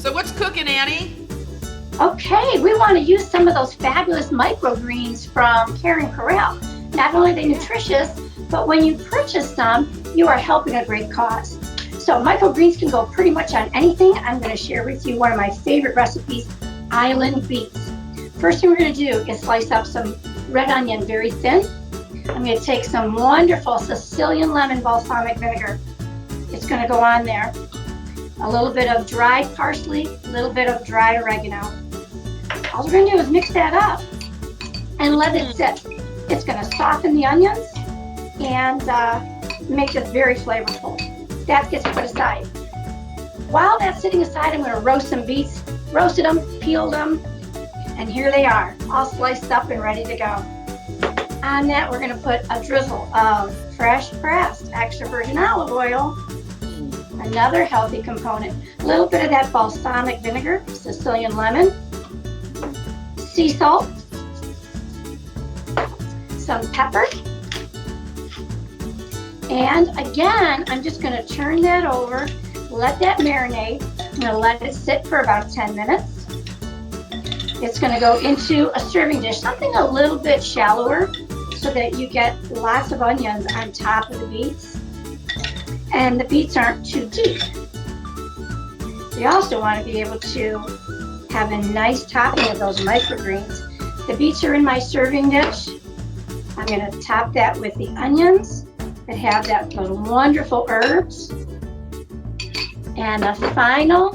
So what's cooking, Annie? Okay, we want to use some of those fabulous microgreens from Caring Corral. Not only are they nutritious, but when you purchase them, you are helping a great cause. So microgreens can go pretty much on anything. I'm going to share with you one of my favorite recipes, island beets. First thing we're going to do is slice up some red onion very thin. I'm going to take some wonderful Sicilian lemon balsamic vinegar. It's going to go on there. A little bit of dried parsley, a little bit of dried oregano. All we're going to do is mix that up and let it sit. It's going to soften the onions and make this very flavorful. That gets put aside. While that's sitting aside, I'm going to roast some beets. Roasted them, peeled them, and here they are, all sliced up and ready to go. On that, we're going to put a drizzle of fresh pressed extra virgin olive oil, another healthy component. A little bit of that balsamic vinegar, Sicilian lemon, sea salt, some pepper, and again, I'm just going to turn that over, let that marinate. I'm going to let it sit for about 10 minutes. It's going to go into a serving dish, something a little bit shallower so that you get lots of onions on top of the beets and the beets aren't too deep. You also want to be able to have a nice topping of those microgreens. The beets are in my serving dish. I'm going to top that with the onions that have those wonderful herbs. And the final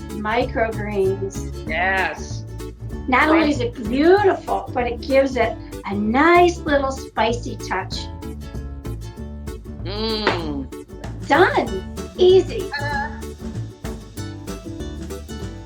microgreens. Yes. Not only is it beautiful, but it gives it a nice little spicy touch. Mmm. Done. Easy.